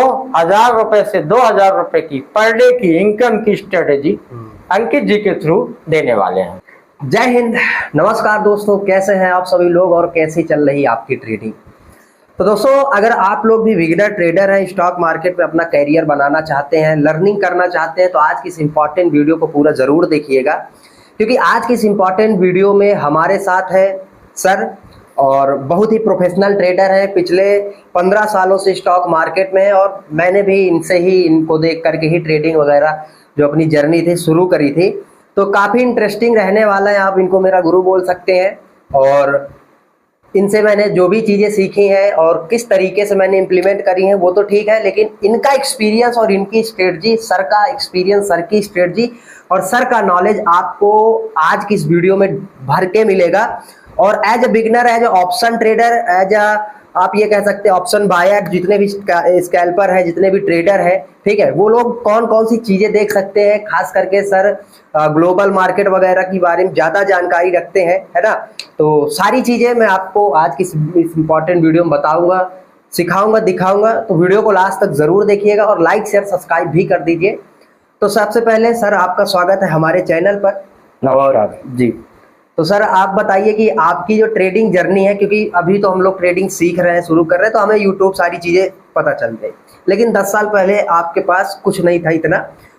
1000 रुपए से 2000 रुपए की पर डे की इनकम की स्ट्रेटेजी अंकित जी के थ्रू देने वाले हैं। जय हिंद, नमस्कार दोस्तों, कैसे हैं आप सभी लोग और कैसी चल रही है आपकी ट्रेडिंग। तो दोस्तों, अगर आप लोग भी बिगिनर ट्रेडर हैं, स्टॉक मार्केट में अपना कैरियर बनाना चाहते हैं, लर्निंग करना चाहते हैं, तो आज की इस इंपॉर्टेंट वीडियो को पूरा जरूर देखिएगा, क्योंकि आज की इस इंपॉर्टेंट वीडियो में हमारे साथ है सर, और बहुत ही प्रोफेशनल ट्रेडर है, पिछले 15 सालों से स्टॉक मार्केट में है, और मैंने भी इनको देख करके ही ट्रेडिंग वगैरह जो अपनी जर्नी थी शुरू करी थी। तो काफ़ी इंटरेस्टिंग रहने वाला है, आप इनको मेरा गुरु बोल सकते हैं। और इनसे मैंने जो भी चीज़ें सीखी हैं और किस तरीके से मैंने इम्प्लीमेंट करी हैं वो तो ठीक है, लेकिन इनका एक्सपीरियंस और इनकी स्ट्रेटजी, सर का एक्सपीरियंस, सर की स्ट्रेटजी और सर का नॉलेज आपको आज की इस वीडियो में भर के मिलेगा। और as a beginner, as a option trader, as a आप ये कह सकते हैं ऑप्शन बायर, जितने भी स्कैल्पर है, जितने भी ट्रेडर है, ठीक है, वो लोग कौन कौन सी चीज़ें देख सकते हैं। खास करके सर ग्लोबल मार्केट वगैरह के बारे में ज़्यादा जानकारी रखते हैं, है ना। तो सारी चीज़ें मैं आपको आज की इस इम्पॉर्टेंट वीडियो में बताऊंगा, सिखाऊंगा, दिखाऊंगा। तो वीडियो को लास्ट तक ज़रूर देखिएगा और लाइक शेयर सब्सक्राइब भी कर दीजिए। तो सबसे पहले सर, आपका स्वागत है हमारे चैनल पर। नमस्कार जी। तो सर, आप बताइए कि आपकी जो ट्रेडिंग जर्नी है, क्योंकि अभी तो हम लोग ट्रेडिंग सीख रहे हैं, शुरू कर रहे हैं, तो हमें यूट्यूब सारी चीज़ें पता चल गई, लेकिन 10 साल पहले आपके पास कुछ नहीं था इतना,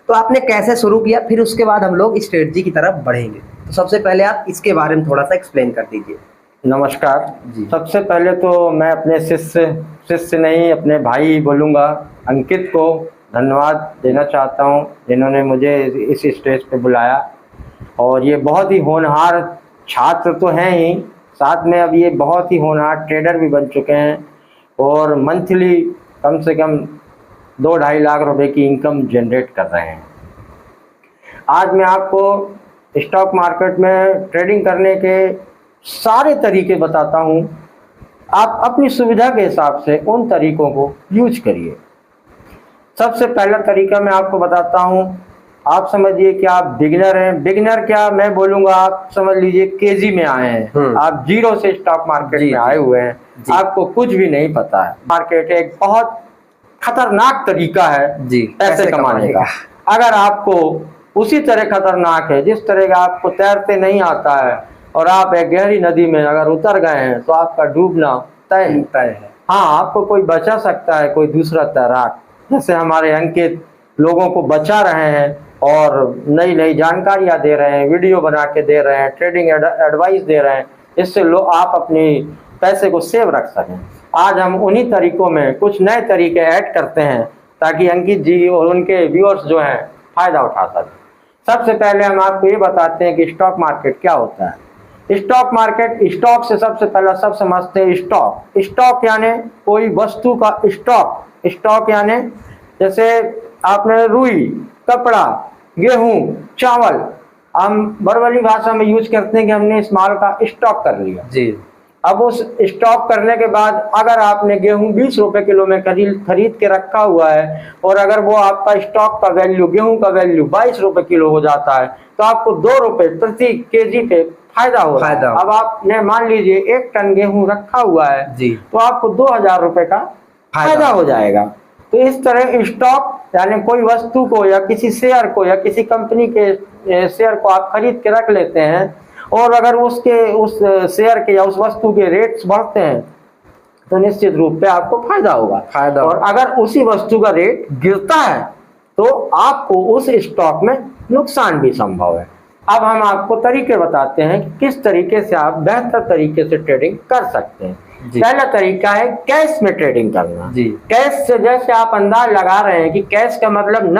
तो आपने कैसे शुरू किया, फिर उसके बाद हम लोग स्ट्रेटजी की तरफ बढ़ेंगे। तो सबसे पहले आप इसके बारे में थोड़ा सा एक्सप्लेन कर दीजिए। नमस्कार जी। सबसे पहले तो मैं अपने शिष्य नहीं, अपने भाई बोलूँगा, अंकित को धन्यवाद देना चाहता हूँ, जिन्होंने मुझे इस स्टेज पे बुलाया। और ये बहुत ही होनहार छात्र तो हैं ही, साथ में अब ये बहुत ही होनहार ट्रेडर भी बन चुके हैं और मंथली कम से कम 2-2.5 लाख रुपए की इनकम जनरेट कर रहे हैं। आज मैं आपको स्टॉक मार्केट में ट्रेडिंग करने के सारे तरीके बताता हूँ। आप अपनी सुविधा के हिसाब से उन तरीकों को यूज करिए। सबसे पहला तरीका मैं आपको बताता हूँ। आप समझिए कि आप बिगिनर हैं। बिगिनर क्या, मैं बोलूँगा, आप समझ लीजिए केजी में आए हैं, आप जीरो से स्टॉक मार्केट में आए हुए हैं, आपको कुछ भी नहीं पता है। मार्केट एक बहुत खतरनाक तरीका है जी पैसे कमाने का। अगर आपको उसी तरह खतरनाक है जिस तरह का आपको तैरते नहीं आता है और आप एक गहरी नदी में अगर उतर गए हैं तो आपका डूबना तय है। हाँ, आपको कोई बचा सकता है, कोई दूसरा तैराक, जैसे हमारे अंकित लोगों को बचा रहे हैं और नई नई जानकारियाँ दे रहे हैं, वीडियो बना के दे रहे हैं, ट्रेडिंग एडवाइस दे रहे हैं, इससे आप अपनी पैसे को सेव रख सकें। आज हम उन्हीं तरीकों में कुछ नए तरीके ऐड करते हैं ताकि अंकित जी और उनके व्यूअर्स जो हैं फ़ायदा उठा सकें। सबसे पहले हम आपको ये बताते हैं कि स्टॉक मार्केट क्या होता है। स्टॉक मार्केट, स्टॉक से सबसे पहला सब समझते हैं स्टॉक। स्टॉक यानी कोई वस्तु का स्टॉक। स्टॉक यानी जैसे आपने रुई, कपड़ा, गेहूं, चावल, हम बरवली भाषा में यूज करते हैं कि हमने इस माल का स्टॉक कर लिया जी। अब उस स्टॉक करने के बाद अगर आपने गेहूं 20 रुपए किलो में खरीद के रखा हुआ है और अगर वो आपका स्टॉक का वैल्यू, गेहूं का वैल्यू 22 रुपए किलो हो जाता है तो आपको 2 रुपए प्रति केजी पे फायदा हो रहा है। अब आपने मान लीजिए 1 टन गेहूं रखा हुआ है जी, तो आपको 2000 रुपए का फायदा हो जाएगा। तो इस तरह स्टॉक यानी कोई वस्तु को या किसी शेयर को या किसी कंपनी के शेयर को आप खरीद के रख लेते हैं और अगर उस शेयर के या उस वस्तु के रेट्स बढ़ते हैं तो निश्चित रूप पे आपको फायदा होगा। और अगर उसी वस्तु का रेट गिरता है तो आपको उस स्टॉक में नुकसान भी संभव है। अब हम आपको तरीके बताते हैं कि किस तरीके से आप बेहतर तरीके से ट्रेडिंग कर सकते हैं। पहला तरीका है कैश में ट्रेडिंग करना जी। कैश से जैसे आप अंदाज लगा रहे हैं कि कैश का मतलब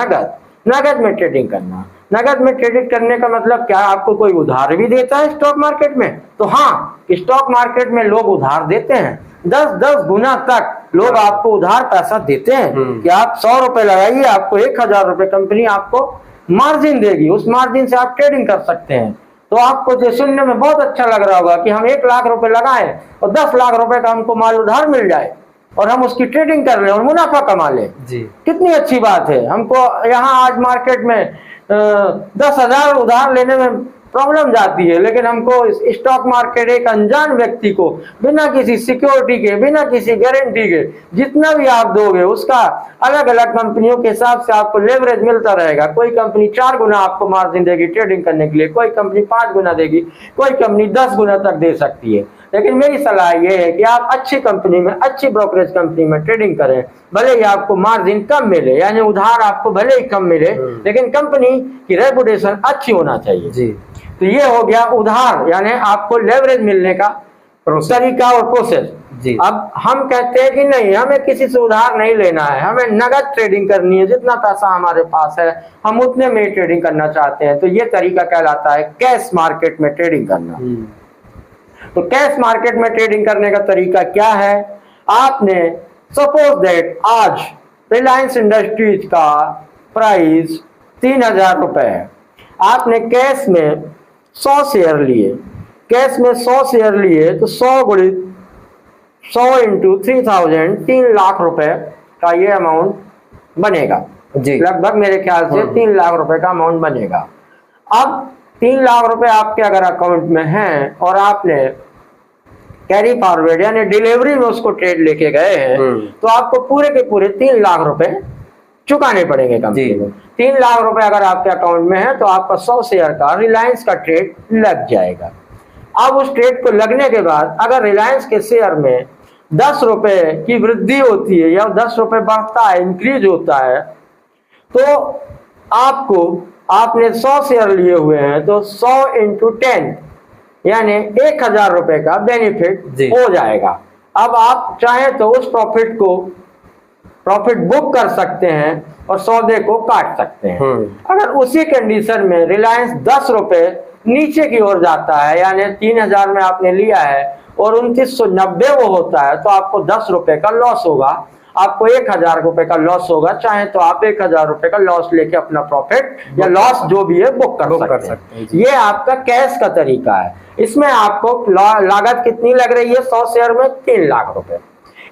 नगद में ट्रेडिंग करना। नगद में ट्रेडिंग करने का मतलब क्या, आपको कोई उधार भी देता है स्टॉक मार्केट में? तो हाँ, स्टॉक मार्केट में लोग उधार देते हैं, 10-10 गुना तक लोग आपको उधार पैसा देते हैं कि आप 100 रुपए लगाइए, आपको 1000 रुपए कंपनी आपको मार्जिन देगी, उस मार्जिन से आप ट्रेडिंग कर सकते हैं। तो आपको जो सुनने में बहुत अच्छा लग रहा होगा कि हम 1 लाख रुपए लगाएं और 10 लाख रुपए का हमको माल उधार मिल जाए और हम उसकी ट्रेडिंग कर लें और मुनाफा कमा लें जी। कितनी अच्छी बात है। हमको यहाँ आज मार्केट में 10,000 उधार लेने में प्रॉब्लम जाती है। लेकिन हमको स्टॉक मार्केट एक अनजान व्यक्ति को बिना किसी सिक्योरिटी के, बिना किसी गारंटी के जितना भी आप दोगे उसका अलग अलग कंपनियों के हिसाब से आपको लेवरेज मिलता रहेगा। कोई कंपनी 4 गुना आपको मार्जिन देगी ट्रेडिंग करने के लिए, कोई कंपनी 5 गुना देगी, कोई कंपनी 10 गुना तक दे सकती है। लेकिन मेरी सलाह यह है कि आप अच्छी कंपनी में, अच्छी ब्रोकरेज कंपनी में ट्रेडिंग करें, भले ही आपको मार्जिन कम मिले, यानी उधार आपको भले ही कम मिले, लेकिन कंपनी की रेपुटेशन अच्छी होना चाहिए जी। तो ये हो गया उधार, यानी आपको लेवरेज मिलने का तरीका और प्रोसेस जी। अब हम कहते हैं कि नहीं, हमें किसी से उधार नहीं लेना है, हमें नगद ट्रेडिंग करनी है, जितना पैसा हमारे पास है हम उतने में ट्रेडिंग करना चाहते हैं। तो ये तरीका कहलाता है कैश मार्केट में ट्रेडिंग करना। तो कैश मार्केट में ट्रेडिंग करने का तरीका क्या है? आपने सपोज दैट आज रिलायंस इंडस्ट्रीज का प्राइस 3000 रुपए है, आपने कैश में 100 शेयर लिए, कैश में 100 शेयर लिए तो 100 गुणित 100 इंटू 3000, 3 लाख रुपए का ये अमाउंट बनेगा जी। लगभग मेरे ख्याल से 3 लाख रुपए का अमाउंट बनेगा। अब 3 लाख रुपए आपके अगर अकाउंट में हैं और आपने कैरी फॉरवर्ड यानी डिलीवरी में उसको ट्रेड लेके गए हैं, तो आपको पूरे के पूरे 3 लाख रुपए चुकाने पड़ेंगे कंपनी को। 3 लाख रुपए अगर आपके अकाउंट में है तो आपका 100 शेयर का रिलायंस का ट्रेड लग जाएगा। अब उस ट्रेड को लगने के बाद अगर रिलायंस के शेयर में 10 रुपए की वृद्धि होती है या 10 रुपए बढ़ता है, इंक्रीज होता है, तो आपने 100 शेयर लिए हुए हैं तो 100 इंटू 10 यानी 1000 रुपए का बेनिफिट हो जाएगा। अब आप चाहें तो उस प्रॉफिट बुक कर सकते हैं और सौदे को काट सकते हैं। अगर उसी कंडीशन में रिलायंस 10 रुपए नीचे की ओर जाता है, यानी 3000 में आपने लिया है और 2990 वो होता है, तो आपको 10 रुपए का लॉस होगा, आपको 1000 रुपए का लॉस होगा। चाहे तो आप 1000 रुपए का लॉस लेके अपना प्रॉफिट या लॉस जो भी है बुक कर सकते हैं। ये आपका कैश का तरीका है। इसमें आपको लागत कितनी लग रही है 100 शेयर में? 3 लाख रुपए।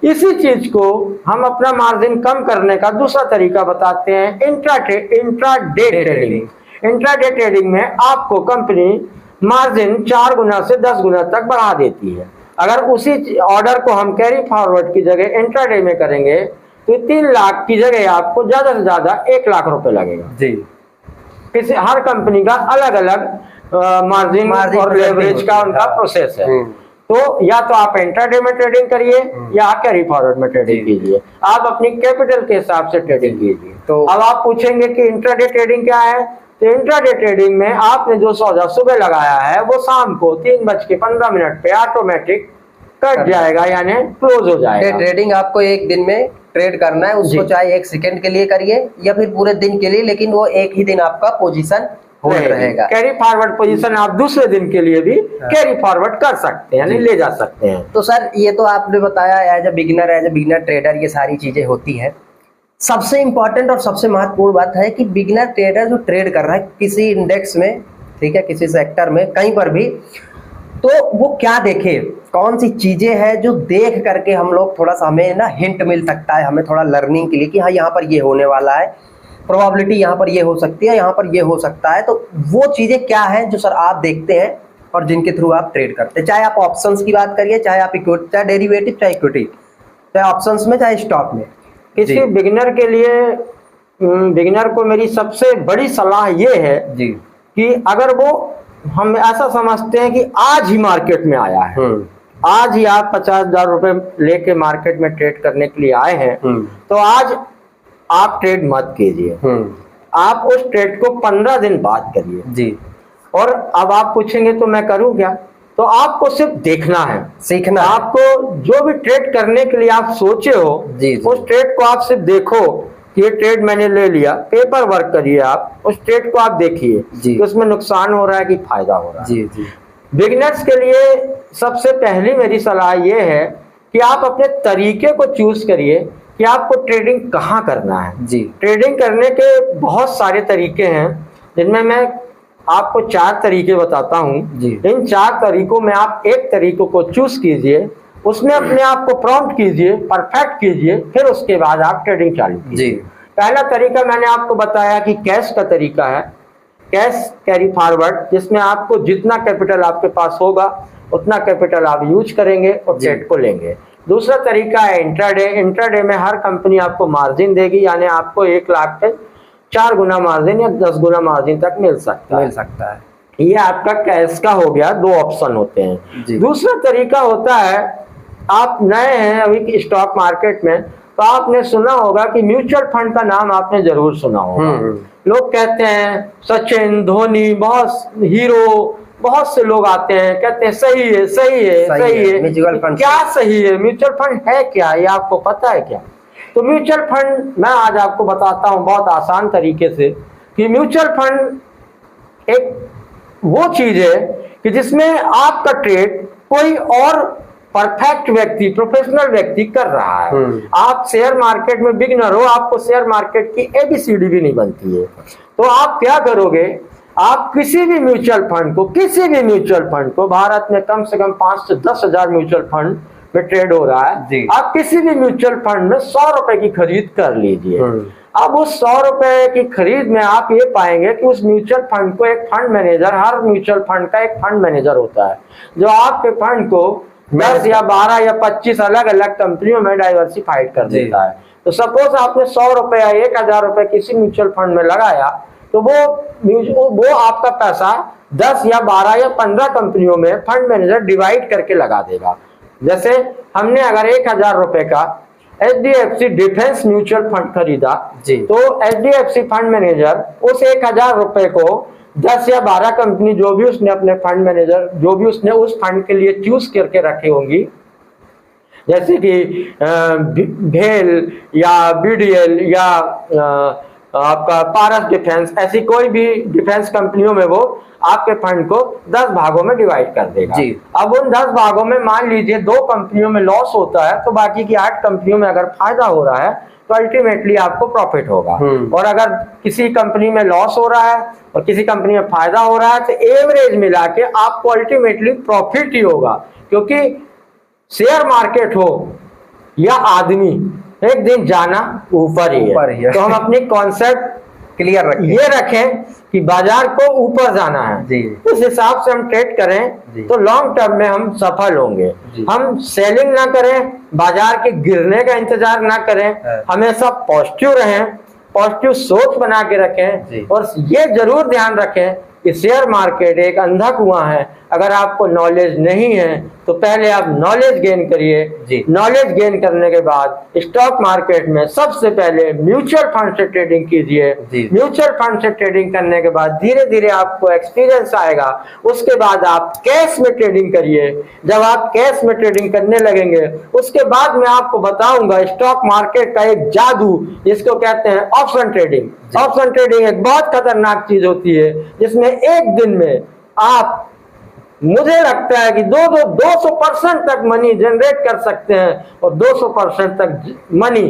इसी चीज को हम अपना मार्जिन कम करने का दूसरा तरीका बताते हैं, इंट्राडे ट्रेडिंग। इंट्राडे ट्रेडिंग में आपको कंपनी मार्जिन 4 गुना से 10 गुना तक बढ़ा देती है। अगर उसी ऑर्डर को हम कैरी फॉरवर्ड की जगह इंट्राडे में करेंगे तो 3 लाख की जगह आपको ज्यादा से ज्यादा 1 लाख रुपए लगेगा जी। किसी हर कंपनी का अलग अलग मार्जिन और लेवरेज का उनका प्रोसेस है। तो या तो आप इंट्राडे में ट्रेडिंग करिए या कैरी फॉरवर्ड में ट्रेडिंग कीजिए, आप अपनी कैपिटल के हिसाब से ट्रेडिंग कीजिए। तो अब आप पूछेंगे कि इंट्राडे ट्रेडिंग क्या है? तो इंट्राडे ट्रेडिंग में आपने जो सौदा सुबह लगाया है वो शाम को 3:15 पे ऑटोमेटिक कट जाएगा, यानी क्लोज हो जाएगा। ट्रेडिंग आपको एक दिन में ट्रेड करना है, उसको चाहे 1 सेकंड के लिए करिए या फिर पूरे दिन के लिए, लेकिन वो एक ही दिन आपका पोजीशन रहेगा। कैरी फॉरवर्ड पोजीशन आप दूसरे दिन के लिए भी कैरी फॉरवर्ड कर सकते हैं, यानी ले जा सकते हैं। तो सर ये तो आपने बताया एज ए बिगिनर ट्रेडर ये सारी चीजें होती है। सबसे इंपॉर्टेंट और सबसे महत्वपूर्ण बात है कि बिगिनर ट्रेडर जो ट्रेड कर रहा है किसी इंडेक्स में, ठीक है, किसी सेक्टर में, कहीं पर भी, तो वो क्या देखे, कौन सी चीजें हैं जो देख करके हम लोग थोड़ा सा हमें ना हिंट मिल सकता है, हमें थोड़ा लर्निंग के लिए कि हाँ यहाँ पर ये होने वाला है, प्रोबेबिलिटी यहाँ पर ये हो सकती है, यहाँ पर ये हो सकता है। तो वो चीजें क्या है जो सर आप देखते हैं और जिनके थ्रू आप ट्रेड करते हैं? चाहे आप ऑप्शंस की बात करिए, चाहे आप इक्विटी, चाहे डेरिवेटिव, चाहे इक्विटी, चाहे ऑप्शंस में, चाहे स्टॉक में। किसी बिगिनर के लिए, बिगिनर को मेरी सबसे बड़ी सलाह ये है जी कि अगर वो, हम ऐसा समझते हैं कि आज ही मार्केट में आया है, आज ही आप 50,000 रुपए लेके मार्केट में ट्रेड करने के लिए आए हैं, तो आज आप ट्रेड मत कीजिए, आप उस ट्रेड को 15 दिन बाद करिए जी। और अब आप पूछेंगे तो मैं करूं क्या? तो आपको सिर्फ देखना है, सीखना। आपको जो भी ट्रेड करने के लिए आप सोचे हो जी, उस ट्रेड को आप सिर्फ देखो कि ये ट्रेड मैंने ले लिया, पेपर वर्क करिए, आप उस ट्रेड को आप देखिए कि उसमें नुकसान हो रहा है कि फायदा हो रहा है जी जी। बिगिनर्स के लिए सबसे पहली मेरी सलाह ये है कि आप अपने तरीके को चूज करिए कि आपको ट्रेडिंग कहाँ करना है जी। ट्रेडिंग करने के बहुत सारे तरीके हैं, जिनमें मैं आपको 4 तरीके बताता हूँ। इन 4 तरीकों में आप एक तरीकों को चूज कीजिए, उसमें अपने आप को प्रॉम्प्ट कीजिए, परफेक्ट कीजिए, फिर उसके बाद आप ट्रेडिंग चालू कीजिए। पहला तरीका मैंने आपको बताया कि कैश का तरीका है। कैश कैरी फॉरवर्ड, जिसमें आपको जितना कैपिटल आपके पास होगा उतना कैपिटल आप यूज करेंगे और ट्रेड को लेंगे। दूसरा तरीका है इंट्राडे। इंट्राडे में हर कंपनी आपको मार्जिन देगी, यानी आपको 1 लाख पे 4 गुना मार्जिन या 10 गुना मार्जिन तक मिल सकता है। ये आपका कैश का हो गया, 2 ऑप्शन होते हैं। दूसरा तरीका होता है, आप नए हैं अभी स्टॉक मार्केट में, तो आपने सुना होगा कि म्यूचुअल फंड का नाम आपने जरूर सुना होगा। लोग कहते हैं सचिन, धोनी, बहुत हीरो, बहुत से लोग आते हैं कहते हैं सही है सही है सही है। म्यूचुअल फंड क्या सही है? म्यूचुअल फंड है क्या? ये आपको पता है क्या? तो म्यूचुअल फंड मैं आज आपको बताता हूं बहुत आसान तरीके से कि म्यूचुअल फंड एक वो चीज है कि जिसमें आपका ट्रेड कोई और परफेक्ट व्यक्ति, प्रोफेशनल व्यक्ति कर रहा है। आप शेयर मार्केट में बिगिनर हो, आपको शेयर मार्केट की ABCD भी नहीं बनती है, तो आप क्या करोगे? आप किसी भी म्यूचुअल फंड को भारत में कम से कम 5 से 10 हजार म्यूचुअल फंड में ट्रेड हो रहा है, आप किसी भी म्यूचुअल फंड में 100 रुपए की खरीद कर लीजिए। अब उस 100 रुपए की खरीद में आप ये पाएंगे कि उस म्यूचुअल फंड को एक फंड मैनेजर, हर म्यूचुअल फंड का एक फंड मैनेजर होता है जो आपके फंड को 10 या 12 या 25 अलग अलग कंपनियों में डाइवर्सिफाइड कर देता है। तो सपोज आपने 100 रुपए या 1000 रुपए किसी म्यूचुअल फंड में लगाया, तो वो आपका पैसा 10 या 12 या 15 कंपनियों में फंड मैनेजर डिवाइड करके लगा देगा। जैसे हमने अगर 1000 रुपए का HDFC डिफेंस म्यूचुअल फंड खरीदा, तो HDFC फंड मैनेजर उस 1000 रुपए को 10 या 12 कंपनी जो भी उसने अपने फंड मैनेजर जो भी उसने उस फंड के लिए चूज करके रखी होंगी, जैसे कि भेल या BDL या आपका पारस डिफेंस, ऐसी कोई भी डिफेंस कंपनियों में वो आपके फंड को 10 भागों में डिवाइड कर देगा। अब उन 10 भागों में मान लीजिए 2 कंपनियों में लॉस होता है, तो बाकी की 8 कंपनियों में अगर फायदा हो रहा है तो अल्टीमेटली आपको प्रॉफिट होगा। और अगर किसी कंपनी में लॉस हो रहा है और किसी कंपनी में फायदा हो रहा है, तो एवरेज मिला के आपको अल्टीमेटली प्रॉफिट ही होगा, क्योंकि शेयर मार्केट हो या आदमी, एक दिन जाना ऊपर ही है। तो हम अपनी कॉन्सेप्ट क्लियर रखें, ये रखें कि बाजार को ऊपर जाना है, उस हिसाब से हम ट्रेड करें तो लॉन्ग टर्म में हम सफल होंगे। हम सेलिंग ना करें, बाजार के गिरने का इंतजार ना करें, हमेशा पॉजिटिव रहें, पॉजिटिव सोच बना के रखें। और ये जरूर ध्यान रखें कि शेयर मार्केट एक अंधा कुआं है। अगर आपको नॉलेज नहीं है तो पहले आप नॉलेज गेन करिए। नॉलेज गेन करने के बाद स्टॉक मार्केट में सबसे पहले म्यूचुअल फंड से ट्रेडिंग कीजिए। म्यूचुअल फंड से ट्रेडिंग करने के बाद धीरे धीरे आपको एक्सपीरियंस आएगा, उसके बाद आप कैश में ट्रेडिंग करिए। जब आप कैश में ट्रेडिंग करने लगेंगे, उसके बाद मैं आपको बताऊंगा स्टॉक मार्केट का एक जादू, जिसको कहते हैं ऑप्शन ट्रेडिंग। ऑप्शन ट्रेडिंग एक बहुत खतरनाक चीज होती है, जिसमें एक दिन में आप, मुझे लगता है कि 200% तक मनी जनरेट कर सकते हैं और 200% तक मनी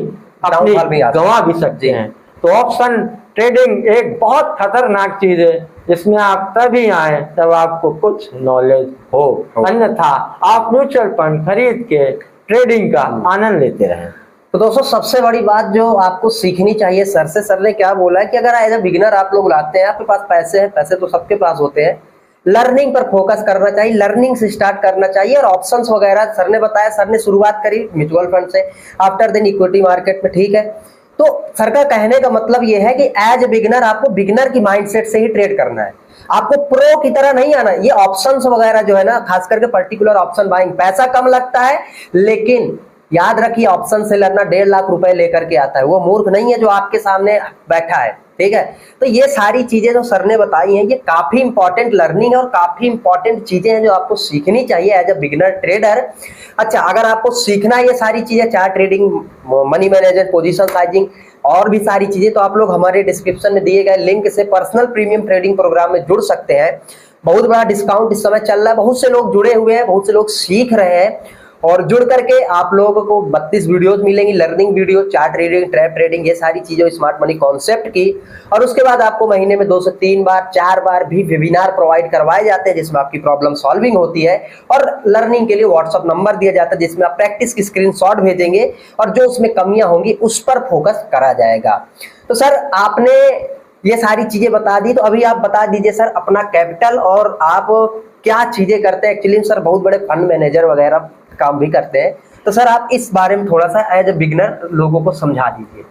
अपनी गंवा भी सकते हैं। तो ऑप्शन ट्रेडिंग एक बहुत खतरनाक चीज है, जिसमें आप तभी आए जब आपको कुछ नॉलेज हो, अन्यथा आप म्यूचुअल फंड खरीद के ट्रेडिंग का आनंद लेते रहें। तो दोस्तों सबसे बड़ी बात जो आपको सीखनी चाहिए सर ने क्या बोला है कि अगर एज ए बिगिनर आप लोग लाते हैं, आपके पास पैसे हैं, पैसे तो सबके पास होते हैं, लर्निंग पर फोकस करना चाहिए, लर्निंग से स्टार्ट करना चाहिए। और ऑप्शंस वगैरह सर ने बताया, सर ने शुरुआत करी म्यूचुअल फंड से, आफ्टर देन इक्विटी मार्केट में, ठीक है। तो सर का कहने का मतलब ये है कि एज ए बिगिनर आपको बिगिनर की माइंडसेट से ही ट्रेड करना है, आपको प्रो की तरह नहीं आना। ये ऑप्शंस वगैरह जो है ना, खास करके पर्टिकुलर ऑप्शन बाइंग, पैसा कम लगता है, लेकिन याद रखिए ऑप्शन से लड़ना 1.5 लाख रुपए लेकर के आता है। वो मूर्ख नहीं है जो आपके सामने बैठा है, ठीक है। तो ये सारी चीजें जो सर ने बताई हैं, ये काफी इंपॉर्टेंट लर्निंग है और काफी इंपॉर्टेंट चीजें हैं जो आपको सीखनी चाहिए एज ए बिगिनर ट्रेडर। अच्छा, अगर आपको सीखना है ये सारी चीजें, chart trading, money management, position sizing और भी सारी चीजें, तो आप लोग हमारे डिस्क्रिप्शन में दिए गए लिंक से पर्सनल प्रीमियम ट्रेडिंग प्रोग्राम में जुड़ सकते हैं। बहुत बड़ा डिस्काउंट इस समय चल रहा है, बहुत से लोग जुड़े हुए हैं, बहुत से लोग सीख रहे हैं। और जुड़ करके आप लोगों को 32 वीडियोस मिलेंगी, learning video, chart trading, trap trading, ये सारी चीजें स्मार्ट मनी कॉन्सेप्ट की। और उसके बाद आपको महीने में 2 से 3 बार, 4 बार भी वेबिनार प्रोवाइड करवाए जाते हैं, जिसमें आपकी प्रॉब्लम सॉल्विंग होती है। और लर्निंग के लिए व्हाट्सअप नंबर दिया जाता है, जिसमें आप प्रैक्टिस की स्क्रीनशॉट भेजेंगे और जो उसमें कमियां होंगी उस पर फोकस करा जाएगा। तो सर, आपने ये सारी चीजें बता दी, तो अभी आप बता दीजिए सर अपना कैपिटल और आप क्या चीजें करते हैं। एक्चुअली सर बहुत बड़े फंड मैनेजर वगैरह काम भी करते हैं, तो सर आप इस बारे में थोड़ा सा एज ए बिगिनर लोगों को समझा दीजिए।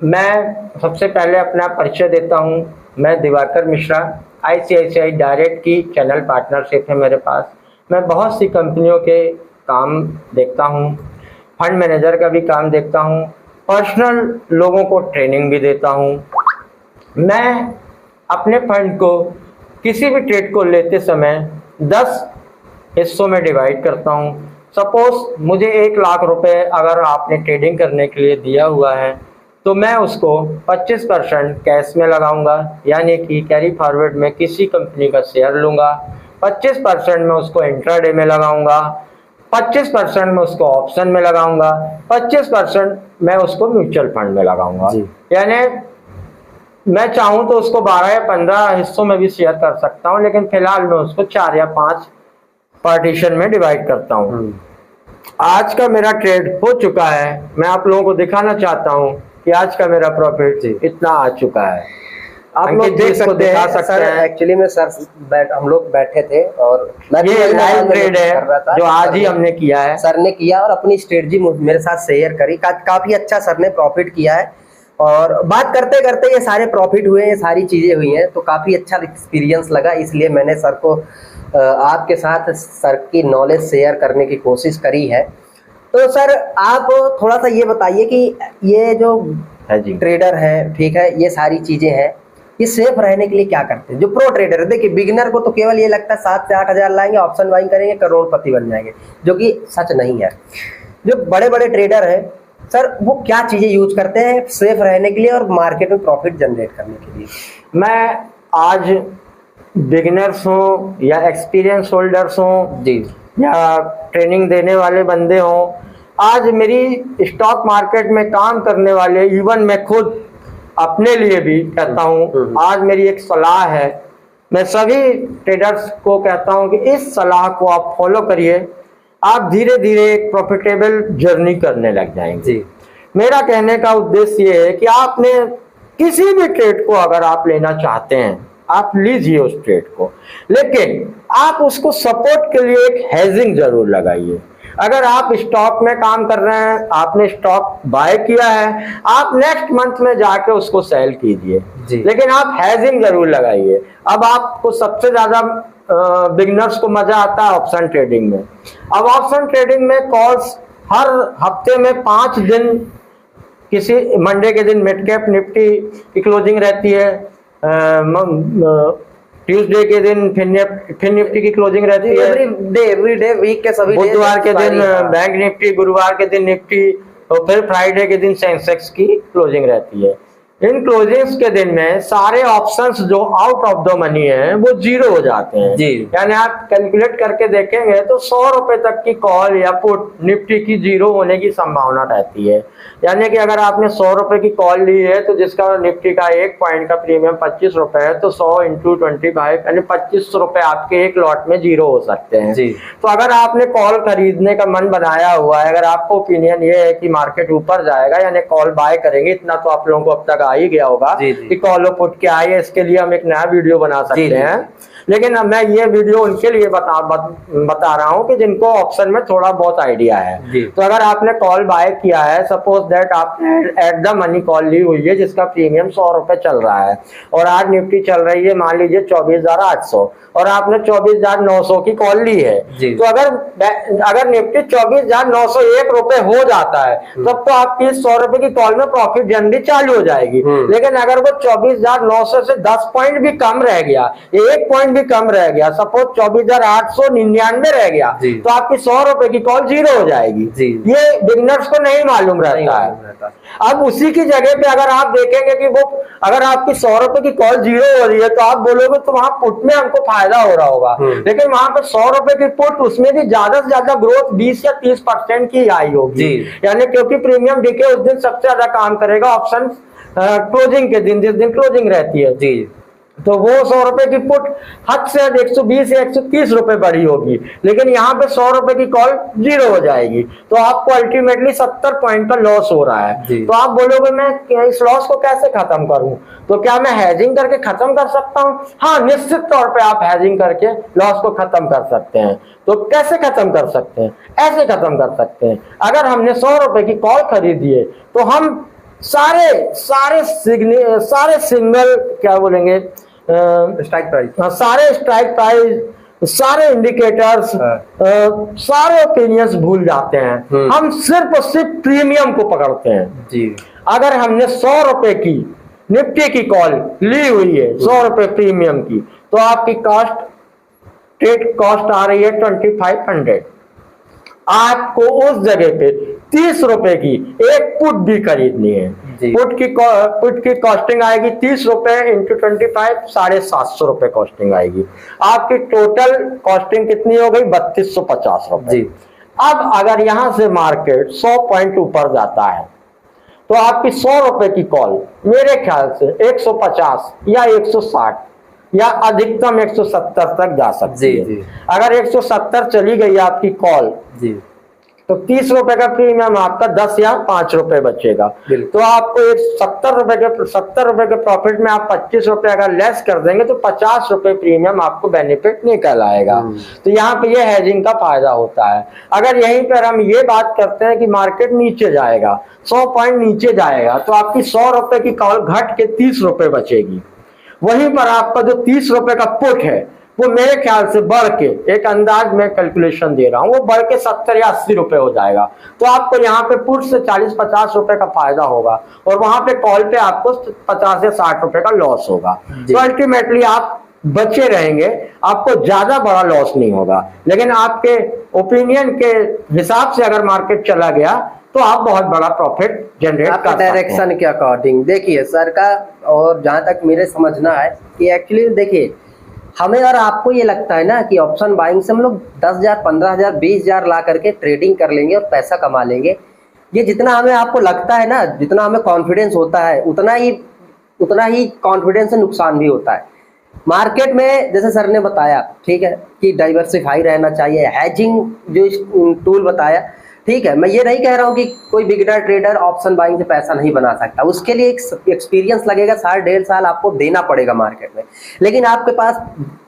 मैं सबसे पहले अपना परिचय देता हूँ। मैं दिवाकर मिश्रा, ICICI डायरेक्ट की चैनल पार्टनरशिप है मेरे पास। मैं बहुत सी कंपनियों के काम देखता हूँ, फंड मैनेजर का भी काम देखता हूँ, पर्सनल लोगों को ट्रेनिंग भी देता हूँ। मैं अपने फंड को किसी भी ट्रेड को लेते समय 10 हिस्सों में डिवाइड करता हूँ। सपोज मुझे 1 लाख रुपए अगर आपने ट्रेडिंग करने के लिए दिया हुआ है, तो मैं उसको 25% कैश में लगाऊंगा, यानी कि कैरी फॉरवर्ड में किसी कंपनी का शेयर लूंगा, 25% में उसको इंट्राडे में लगाऊंगा, 25% में उसको ऑप्शन में लगाऊंगा, 25% मैं उसको म्यूचुअल फंड में लगाऊंगा। यानी मैं चाहूं तो उसको 12 या 15 हिस्सों में भी शेयर कर सकता हूं, लेकिन फिलहाल मैं उसको 4 या 5 पार्टीशन में डिवाइड करता हूं। आज का मेरा ट्रेड हो चुका है, मैं आप लोगों को दिखाना चाहता हूं कि आज का मेरा प्रॉफिट इतना आ चुका है। आप लोग देख सकते हैं सर, एक्चुअली में सर हम लोग बैठे थे और ये लाइव ट्रेड है जो आज ही हमने किया है। सर ने किया और अपनी स्ट्रेटजी मेरे साथ शेयर करी, काफी अच्छा सर ने प्रॉफिट किया है। और बात करते करते ये सारे प्रॉफिट हुए, ये सारी चीजें हुई हैं, तो काफी अच्छा एक्सपीरियंस लगा, इसलिए मैंने सर को आपके साथ सर की नॉलेज शेयर करने की कोशिश करी है। तो सर आप थोड़ा सा ये बताइए कि ये जो ट्रेडर है, ठीक है, ये सारी चीजें हैं, ये सेफ रहने के लिए क्या करते हैं? जो प्रो ट्रेडर है, देखिए बिगिनर को तो केवल ये लगता है 7 से 8 हजार लाएंगे, ऑप्शन बाइंग करेंगे, करोड़पति बन जाएंगे, जो कि सच नहीं है। जो बड़े बड़े ट्रेडर है सर, वो क्या चीजें यूज करते हैं सेफ रहने के लिए और मार्केट में प्रॉफिट जनरेट करने के लिए? मैं आज बिगिनर्स हो या एक्सपीरियंस होल्डर्स हो जी, या ट्रेनिंग देने वाले बंदे हों, आज मेरी स्टॉक मार्केट में काम करने वाले, इवन मैं खुद अपने लिए भी कहता हूँ, आज मेरी एक सलाह है, मैं सभी ट्रेडर्स को कहता हूँ कि इस सलाह को आप फॉलो करिए, आप धीरे धीरे एक प्रॉफिटेबल जर्नी करने लग जाएंगे। मेरा कहने का उद्देश्य ये है कि आपने किसी भी ट्रेड को अगर आप लेना चाहते हैं, आप लीजिए उस ट्रेड को, लेकिन आप उसको सपोर्ट के लिए एक हेजिंग जरूर लगाइए। अगर आप स्टॉक में काम कर रहे हैं, आपने स्टॉक बाय किया है, आप नेक्स्ट मंथ में जाके उसको सेल कीजिए, लेकिन आप हेजिंग जरूर लगाइए। अब आपको सबसे ज्यादा बिगिनर्स को मजा आता है ऑप्शन ट्रेडिंग में। अब ऑप्शन ट्रेडिंग में कॉल्स हर हफ्ते में 5 दिन, किसी मंडे के दिन मिड कैप निफ्टी की क्लोजिंग रहती है, ट्यूसडे के दिन फिर निफ्टी की क्लोजिंग रहती है, एवरी डे वीक के सभी, बुधवार के दिन बैंक निफ्टी, गुरुवार के दिन निफ्टी, और फिर फ्राइडे के दिन सेंसेक्स की क्लोजिंग रहती है। इन क्लोजिंग्स के दिन में सारे ऑप्शंस जो आउट ऑफ द मनी है वो जीरो हो जाते हैं जी। यानी आप कैलकुलेट करके देखेंगे तो 100 रुपए तक की कॉल या पुट निफ्टी की जीरो होने की संभावना रहती है। यानी कि अगर आपने 100 रुपए की कॉल ली है तो जिसका निफ्टी का 1 पॉइंट का प्रीमियम 25 रुपए है, तो 100 × 25 यानी 25 रुपए आपके एक लॉट में जीरो हो सकते हैं जी। तो अगर आपने कॉल खरीदने का मन बनाया हुआ है, अगर आपको ओपिनियन ये है कि मार्केट ऊपर जाएगा यानी कॉल बाय करेंगे, इतना तो आप लोगों को अब तक आ ही गया होगा कि कॉल और पुट क्या है, इसके लिए हम एक नया वीडियो बना सकते हैं। लेकिन अब मैं ये वीडियो उनके लिए बता रहा हूँ कि जिनको ऑप्शन में थोड़ा बहुत आइडिया है। तो अगर आपने कॉल बाय किया है, सपोज दैट आपने एट द मनी कॉल ली हुई है जिसका प्रीमियम 100 रुपए चल रहा है और आज निफ्टी चल रही है मान लीजिए 24,800 और आपने 24,900 की कॉल ली है, तो अगर निफ्टी 24,901 रुपए हो जाता है तब तो आपकी 100 रुपए की कॉल में प्रॉफिट जनरेट चालू हो जाएगी। लेकिन अगर वो 24,900 से 10 पॉइंट भी कम रह गया, 1 पॉइंट भी कम रह गया, सपोज 24,899 रह गया, तो आपकी 100 रुपए की कॉल जीरो हो जाएगी। ये बिगिनर्स को नहीं मालूम रहता है। अब उसी की जगह पे अगर आप देखेंगे कि वो अगर आपकी 100 रुपए की कॉल जीरो हो रही है तो आप बोलोगे तो वहां पुट में हमको फायदा हो रहा होगा, लेकिन वहां पे 100 रुपए की पुट, उसमें भी ज्यादा से ज्यादा ग्रोथ 20 या 30% की आई होगी। यानी क्योंकि प्रीमियम डीके उस दिन सबसे ज्यादा काम करेगा ऑप्शन क्लोजिंग के दिन, जिस दिन क्लोजिंग रहती है जी। तो वो 100 रुपए की पुट हद से हद 120 या 130 रुपए बढ़ी होगी, लेकिन यहाँ पे 100 रुपए की कॉल जीरो हो जाएगी, तो आपको अल्टीमेटली 70 पॉइंट का लॉस हो रहा है। तो आप बोलोगे मैं इस लॉस को कैसे खत्म करूं, तो क्या मैं हैजिंग करके खत्म कर सकता हूं? हाँ, निश्चित तौर पे आप हैजिंग करके लॉस को खत्म कर सकते हैं। तो कैसे खत्म कर सकते हैं? ऐसे खत्म कर सकते हैं, अगर हमने 100 रुपए की कॉल खरीदी है तो हम सारे सिग्नल क्या बोलेंगे, स्ट्राइक प्राइस, सारे स्ट्राइक प्राइस, सारे इंडिकेटर्स, सारे ओपिनियंस भूल जाते हैं। हम सिर्फ और सिर्फ प्रीमियम को पकड़ते हैं जी। अगर हमने 100 रुपए की निफ्टी की कॉल ली हुई है, 100 रुपए प्रीमियम की, तो आपकी कॉस्ट, ट्रेड कॉस्ट आ रही है 2500। आपको उस जगह पे 30 रुपए की एक पुट भी खरीदनी है। पुट की कॉस्टिंग आएगी 30 रुपए इंटू 25, 750 रुपए कॉस्टिंग आएगी। आपकी टोटल कॉस्टिंग कितनी हो गई? 3250 रुपए। अब अगर यहां से मार्केट 100 पॉइंट ऊपर जाता है तो आपकी 100 रुपए की कॉल मेरे ख्याल से 150 या 160 या अधिकतम 170 तक जा सकती है। अगर 170 चली गई आपकी कॉल तो 30 रुपए का प्रीमियम आपका 10 या 5 रुपए बचेगा। तो आपको एक 70 रुपए के प्रॉफिट में आप 25 रुपए अगर लेस कर देंगे तो 50 रुपए प्रीमियम आपको बेनिफिट निकल आएगा। तो यहाँ पे ये हेजिंग का फायदा होता है। अगर यहीं पर हम ये बात करते हैं कि मार्केट नीचे जाएगा, 100 पॉइंट नीचे जाएगा, तो आपकी 100 रुपए की कॉल घट के 30 रुपए बचेगी। वहीं पर आपका जो 30 रुपए का पुट है वो मेरे ख्याल से बढ़ के, एक अंदाज में कैलकुलेशन दे रहा हूं, वो बढ़ के 70 या 80 रुपए हो जाएगा। तो आपको यहाँ पे पुट से 40-50 रुपए का फायदा होगा और वहां पे कॉल पे आपको 50 या 60 रुपए का लॉस होगा। तो अल्टीमेटली आप बचे रहेंगे, आपको ज्यादा बड़ा लॉस नहीं होगा। लेकिन आपके ओपिनियन के हिसाब से अगर मार्केट चला गया तो आप बहुत बड़ा प्रॉफिट जनरेट कर सकते हैं। डायरेक्शन के अकॉर्डिंग देखिए सर का, और जहां तक मेरे समझना है कि एक्चुअली देखिए हमें और आपको ये लगता है ना कि ऑप्शन बाइंग से हम लोग 10,000, 15,000, 20,000 ला करके ट्रेडिंग कर लेंगे और पैसा कमा लेंगे। ये जितना हमें आपको लगता है ना, जितना हमें कॉन्फिडेंस होता है, उतना ही कॉन्फिडेंस से नुकसान भी होता है। मार्केट में जैसे सर ने बताया, ठीक है, कि डाइवर्सिफाई रहना चाहिए, हैजिंग जो टूल बताया, ठीक है। मैं ये नहीं कह रहा हूँ कि कोई बिगिनर ट्रेडर ऑप्शन बाइंग से पैसा नहीं बना सकता, उसके लिए एक एक्सपीरियंस लगेगा, 1.5 साल आपको देना पड़ेगा मार्केट में। लेकिन आपके पास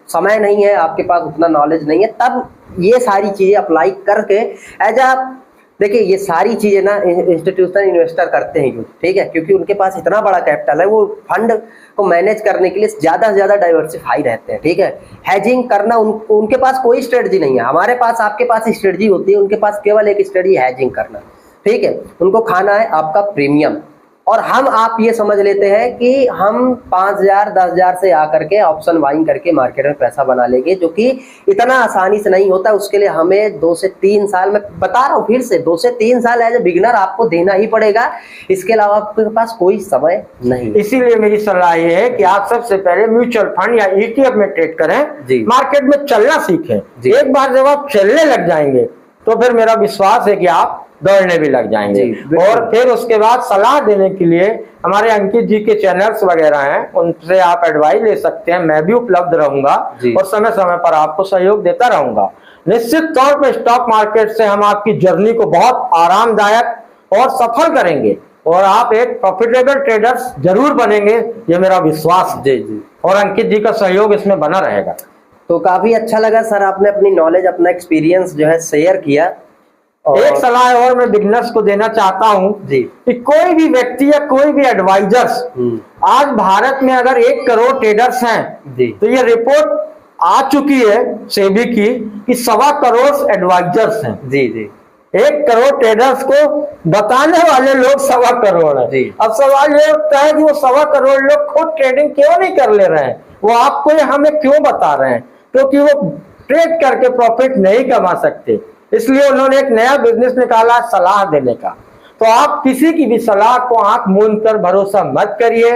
समय नहीं है, आपके पास उतना नॉलेज नहीं है, तब ये सारी चीजें अप्लाई करके एज अ, देखिए ये सारी चीजें ना इंस्टीट्यूशनल इन्वेस्टर करते हैं, ठीक है, क्योंकि उनके पास इतना बड़ा कैपिटल है, वो फंड को मैनेज करने के लिए ज्यादा से ज्यादा डाइवर्सिफाई रहते हैं, ठीक है। हैजिंग करना उनके पास कोई स्ट्रेटजी नहीं है। हमारे पास, आपके पास स्ट्रेटजी होती है, उनके पास केवल एक स्ट्रेटजी हैजिंग करना, ठीक है। उनको खाना है आपका प्रीमियम, और आप ये समझ लेते हैं कि हम 5,000, 10,000 से आकर के ऑप्शन बाइंग करके मार्केट में पैसा बना लेंगे, जो कि इतना आसानी से नहीं होता। उसके लिए हमें 2 से 3 साल, मैं बता रहा हूँ फिर से, 2 से 3 साल एज ए बिगिनर आपको देना ही पड़ेगा। इसके अलावा आपके पास कोई समय नहीं। इसीलिए मेरी सलाह ये है कि आप सबसे पहले म्यूचुअल फंड या ETF में ट्रेड करें, मार्केट में चलना सीखें। एक बार जब आप चलने लग जाएंगे तो फिर मेरा विश्वास है कि आप दौड़ने भी लग जाएंगे। और फिर उसके बाद सलाह देने के लिए हमारे अंकित जी के चैनल्स वगैरह हैं, उनसे आप एडवाइस ले सकते हैं। मैं भी उपलब्ध रहूंगा और समय समय पर आपको सहयोग देता रहूंगा। निश्चित तौर पर स्टॉक मार्केट से हम आपकी जर्नी को बहुत आरामदायक और सफल करेंगे और आप एक प्रॉफिटेबल ट्रेडर्स जरूर बनेंगे, ये मेरा विश्वास है। और अंकित जी का सहयोग इसमें बना रहेगा। तो काफी अच्छा लगा सर, आपने अपनी नॉलेज, अपना एक्सपीरियंस जो है शेयर किया। एक सलाह और मैं बिगनर्स को देना चाहता हूं कि कोई भी व्यक्ति या कोई भी एडवाइजर्स, आज भारत में अगर 1 करोड़ ट्रेडर्स हैं तो ये रिपोर्ट आ चुकी है सेबी की कि 1.25 करोड़ एडवाइजर्स हैं। 1 करोड़ ट्रेडर्स को बताने वाले लोग 1.25 करोड़ है। अब सवाल ये उठता है कि वो 1.25 करोड़ लोग खुद ट्रेडिंग क्यों नहीं कर ले रहे हैं, वो आपको हमें क्यों बता रहे हैं? क्योंकि वो ट्रेड करके प्रॉफिट नहीं कमा सकते, इसलिए उन्होंने एक नया बिजनेस निकाला, सलाह देने का। तो आप किसी की भी सलाह को आंख मूंद कर भरोसा मत करिए।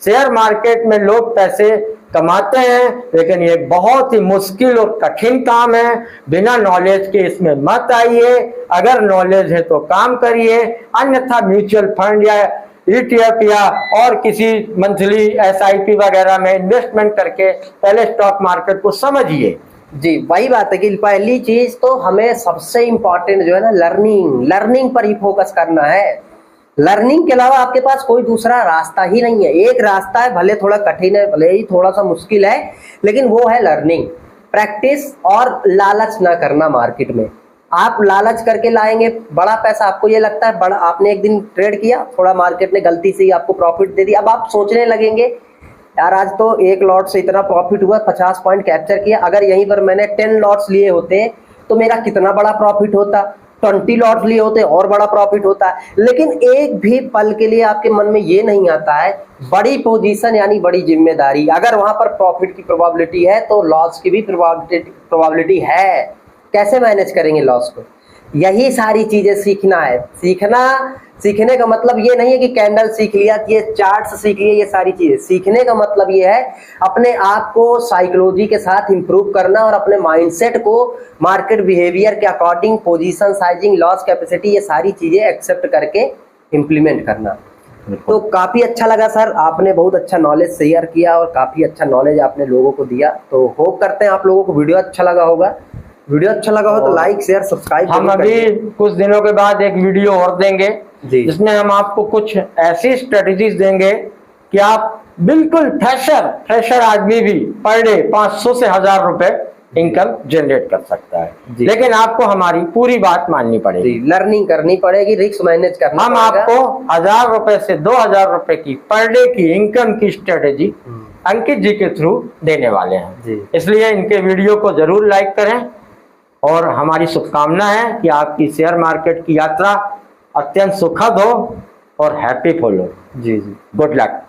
शेयर मार्केट में लोग पैसे कमाते हैं, लेकिन ये बहुत ही मुश्किल और कठिन काम है। बिना नॉलेज के इसमें मत आइए। अगर नॉलेज है तो काम करिए, अन्यथा म्यूचुअल फंड या ETF या और किसी मंथली SIP वगैरह में इन्वेस्टमेंट करके पहले स्टॉक मार्केट को समझिए। जी, वही बात है कि पहली चीज तो हमें सबसे इम्पोर्टेंट जो है ना, लर्निंग पर ही फोकस करना है। लर्निंग के अलावा आपके पास कोई दूसरा रास्ता ही नहीं है। एक रास्ता है, भले थोड़ा कठिन है, भले ही थोड़ा सा मुश्किल है, लेकिन वो है लर्निंग, प्रैक्टिस और लालच ना करना मार्केट में। आप लालच करके लाएंगे बड़ा पैसा, आपको ये लगता है बड़ा, आपने एक दिन ट्रेड किया, थोड़ा मार्केट ने गलती से ही आपको प्रॉफिट दे दिया, अब आप सोचने लगेंगे यार आज तो एक लॉट से इतना प्रॉफिट हुआ, 50 पॉइंट कैप्चर किया, अगर यहीं पर मैंने 10 लॉट्स लिए होते तो मेरा कितना बड़ा प्रॉफिट होता, 20 लॉट्स लिए होते और बड़ा प्रॉफिट होता। लेकिन एक भी पल के लिए आपके मन में ये नहीं आता है बड़ी पोजीशन यानी बड़ी जिम्मेदारी, अगर वहां पर प्रॉफिट की प्रोबेबिलिटी है तो लॉस की भी प्रोबेबिलिटी है। कैसे मैनेज करेंगे लॉस को? यही सारी चीजें सीखना है। सीखने का मतलब ये नहीं है कि कैंडल सीख लिया, ये चार्ट्स सीख लिए, ये सारी चीजें। सीखने का मतलब ये है अपने आप को साइकोलॉजी के साथ इंप्रूव करना और अपने माइंडसेट को मार्केट बिहेवियर के according, position sizing, loss capacity, ये सारी चीजें एक्सेप्ट करके इम्प्लीमेंट करना। तो काफी अच्छा लगा सर, आपने बहुत अच्छा नॉलेज शेयर किया और काफी अच्छा नॉलेज आपने लोगों को दिया। तो होप करते हैं आप लोगों को वीडियो अच्छा लगा होगा। वीडियो अच्छा लगा हो तो लाइक शेयर सब्सक्राइब। हम अभी कुछ दिनों के बाद एक वीडियो और देंगे जिसमें हम आपको कुछ ऐसी स्ट्रेटजीज देंगे कि आप बिल्कुल फ्रेशर आदमी भी पर डे 500 से 1000 रुपए इनकम जनरेट कर सकता है। लेकिन आपको हमारी पूरी बात माननी पड़ेगी, लर्निंग करनी पड़ेगी, रिस्क मैनेज करना हम आपको 1000 रुपए से 2000 रुपए की पर डे की इनकम की स्ट्रेटेजी अंकित जी के थ्रू देने वाले हैं। इसलिए इनके वीडियो को जरूर लाइक करें और हमारी शुभकामना है कि आपकी शेयर मार्केट की यात्रा अत्यंत सुखद हो और हैप्पीफुल हो। जी, गुड लक।